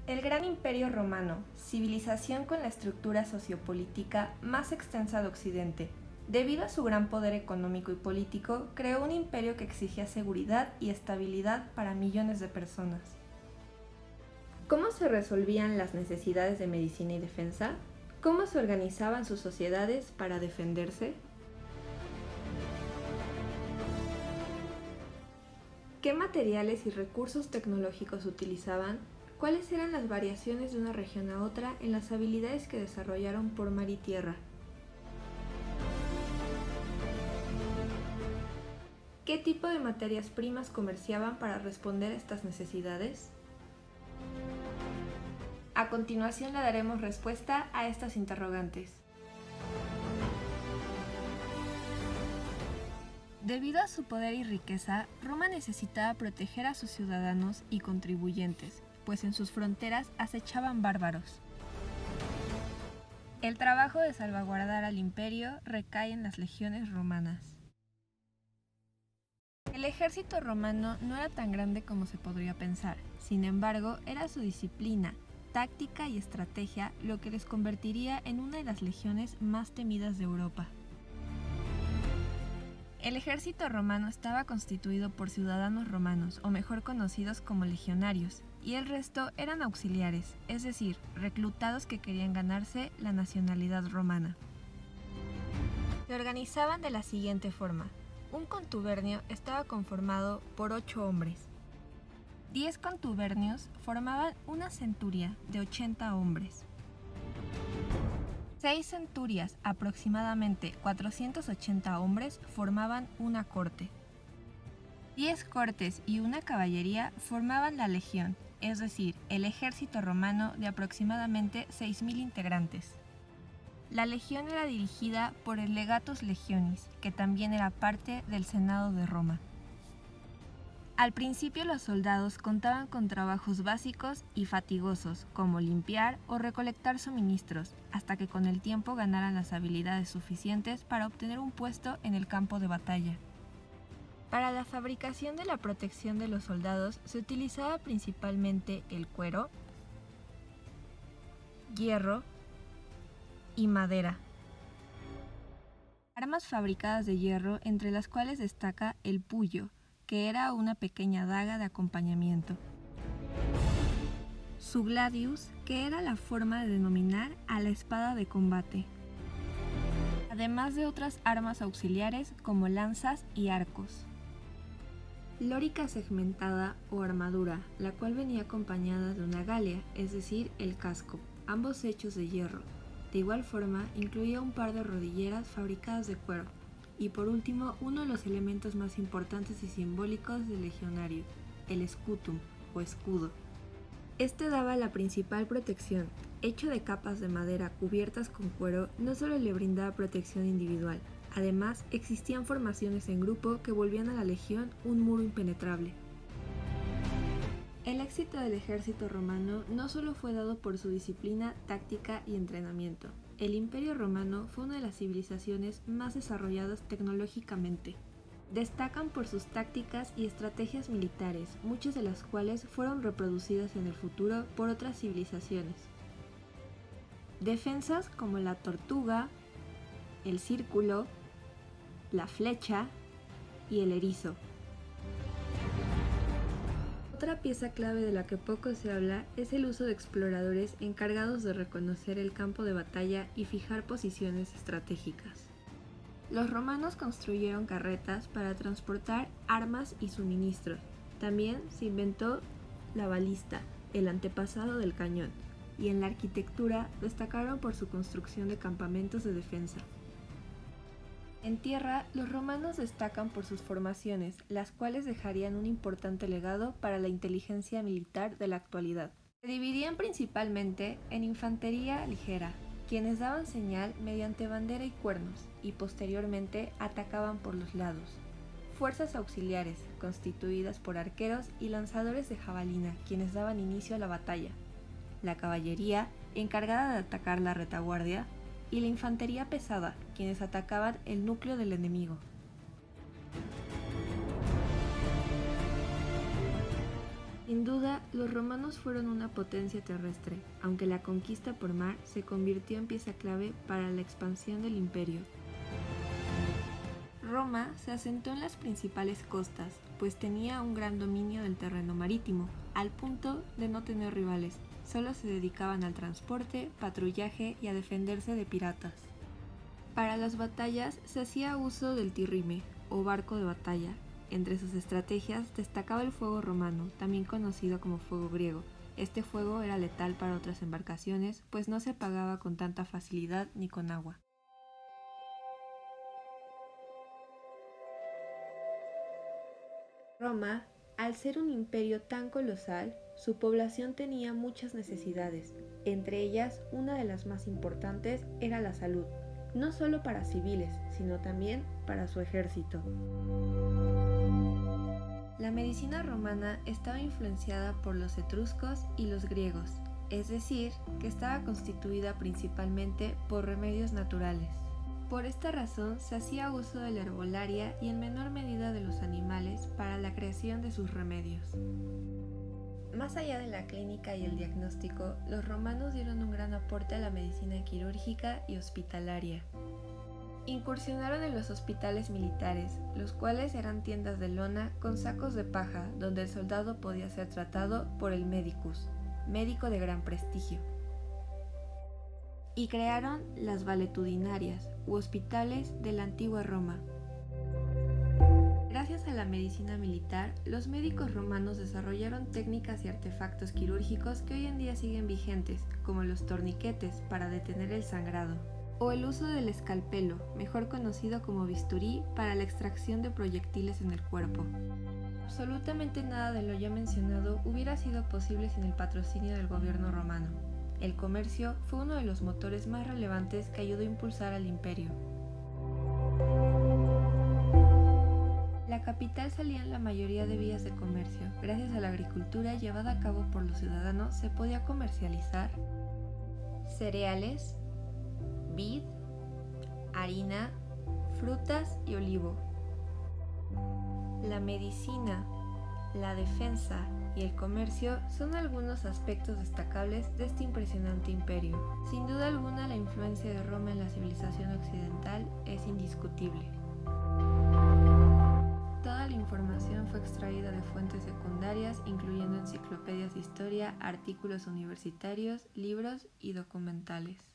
El Gran Imperio Romano, civilización con la estructura sociopolítica más extensa de Occidente, debido a su gran poder económico y político, creó un imperio que exigía seguridad y estabilidad para millones de personas. ¿Cómo se resolvían las necesidades de medicina y defensa? ¿Cómo se organizaban sus sociedades para defenderse? ¿Qué materiales y recursos tecnológicos utilizaban? ¿Cuáles eran las variaciones de una región a otra en las habilidades que desarrollaron por mar y tierra? ¿Qué tipo de materias primas comerciaban para responder a estas necesidades? A continuación le daremos respuesta a estas interrogantes. Debido a su poder y riqueza, Roma necesitaba proteger a sus ciudadanos y contribuyentes, pues en sus fronteras acechaban bárbaros. El trabajo de salvaguardar al imperio recae en las legiones romanas. El ejército romano no era tan grande como se podría pensar, sin embargo, era su disciplina, táctica y estrategia lo que les convertiría en una de las legiones más temidas de Europa. El ejército romano estaba constituido por ciudadanos romanos, o mejor conocidos como legionarios, y el resto eran auxiliares, es decir, reclutados que querían ganarse la nacionalidad romana. Se organizaban de la siguiente forma. Un contubernio estaba conformado por 8 hombres. 10 contubernios formaban una centuria de 80 hombres. 6 centurias, aproximadamente 480 hombres, formaban una corte. 10 cortes y una caballería formaban la legión, es decir, el ejército romano de aproximadamente 6.000 integrantes. La legión era dirigida por el legatus legionis, que también era parte del Senado de Roma. Al principio los soldados contaban con trabajos básicos y fatigosos, como limpiar o recolectar suministros, hasta que con el tiempo ganaran las habilidades suficientes para obtener un puesto en el campo de batalla. Para la fabricación de la protección de los soldados se utilizaba principalmente el cuero, hierro y madera. Armas fabricadas de hierro, entre las cuales destaca el puyo, que era una pequeña daga de acompañamiento. Su gladius, que era la forma de denominar a la espada de combate. Además de otras armas auxiliares como lanzas y arcos. Lórica segmentada o armadura, la cual venía acompañada de una galia, es decir, el casco, ambos hechos de hierro. De igual forma, incluía un par de rodilleras fabricadas de cuero. Y por último, uno de los elementos más importantes y simbólicos del legionario, el scutum, o escudo. Este daba la principal protección. Hecho de capas de madera cubiertas con cuero, no solo le brindaba protección individual, además existían formaciones en grupo que volvían a la legión un muro impenetrable. El éxito del ejército romano no solo fue dado por su disciplina, táctica y entrenamiento. El Imperio Romano fue una de las civilizaciones más desarrolladas tecnológicamente. Destacan por sus tácticas y estrategias militares, muchas de las cuales fueron reproducidas en el futuro por otras civilizaciones. Defensas como la tortuga, el círculo, la flecha y el erizo. Otra pieza clave de la que poco se habla es el uso de exploradores encargados de reconocer el campo de batalla y fijar posiciones estratégicas. Los romanos construyeron carretas para transportar armas y suministros. También se inventó la balista, el antepasado del cañón, y en la arquitectura destacaron por su construcción de campamentos de defensa. En tierra, los romanos destacan por sus formaciones, las cuales dejarían un importante legado para la inteligencia militar de la actualidad. Se dividían principalmente en infantería ligera, quienes daban señal mediante bandera y cuernos, y posteriormente atacaban por los lados. Fuerzas auxiliares, constituidas por arqueros y lanzadores de jabalina, quienes daban inicio a la batalla. La caballería, encargada de atacar la retaguardia, y la infantería pesada, quienes atacaban el núcleo del enemigo. Sin duda, los romanos fueron una potencia terrestre, aunque la conquista por mar se convirtió en pieza clave para la expansión del imperio. Roma se asentó en las principales costas, pues tenía un gran dominio del terreno marítimo, al punto de no tener rivales, solo se dedicaban al transporte, patrullaje y a defenderse de piratas. Para las batallas se hacía uso del tirrime, o barco de batalla. Entre sus estrategias destacaba el fuego romano, también conocido como fuego griego. Este fuego era letal para otras embarcaciones, pues no se apagaba con tanta facilidad ni con agua. Roma, al ser un imperio tan colosal, su población tenía muchas necesidades. Entre ellas, una de las más importantes era la salud, no solo para civiles, sino también para su ejército. La medicina romana estaba influenciada por los etruscos y los griegos, es decir, que estaba constituida principalmente por remedios naturales. Por esta razón se hacía uso de la herbolaria y en menor medida de los animales para la creación de sus remedios. Más allá de la clínica y el diagnóstico, los romanos dieron un gran aporte a la medicina quirúrgica y hospitalaria. Incursionaron en los hospitales militares, los cuales eran tiendas de lona con sacos de paja donde el soldado podía ser tratado por el medicus, médico de gran prestigio. Y crearon las valetudinarias, u hospitales de la antigua Roma. Gracias a la medicina militar, los médicos romanos desarrollaron técnicas y artefactos quirúrgicos que hoy en día siguen vigentes, como los torniquetes para detener el sangrado, o el uso del escalpelo, mejor conocido como bisturí, para la extracción de proyectiles en el cuerpo. Absolutamente nada de lo ya mencionado hubiera sido posible sin el patrocinio del gobierno romano. El comercio fue uno de los motores más relevantes que ayudó a impulsar al imperio. La capital salía en la mayoría de vías de comercio. Gracias a la agricultura llevada a cabo por los ciudadanos se podía comercializar cereales, vid, harina, frutas y olivo. La medicina, la defensa y el comercio son algunos aspectos destacables de este impresionante imperio. Sin duda alguna, la influencia de Roma en la civilización occidental es indiscutible. Toda la información fue extraída de fuentes secundarias, incluyendo enciclopedias de historia, artículos universitarios, libros y documentales.